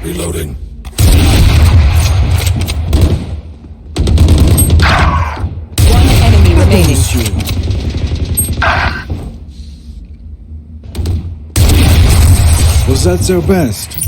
Reloading. One enemy remaining. Was that their best?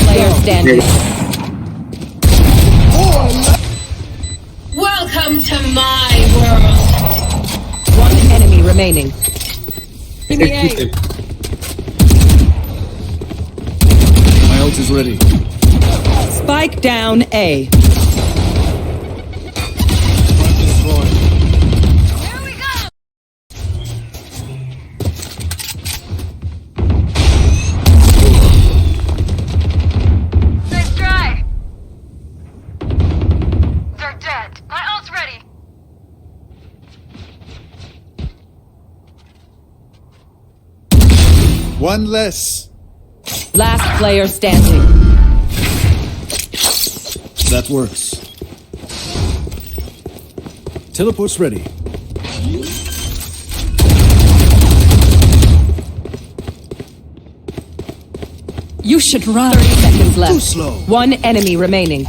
Player standing. Welcome to my world. One enemy remaining. Give me A. My ult is ready. Spike down A. Front destroyed. Here we go. Nice try. They're dead. My ult's ready. One less. Last player standing. That works. Teleport's ready. You should run. 30 seconds left. Too slow. One enemy remaining.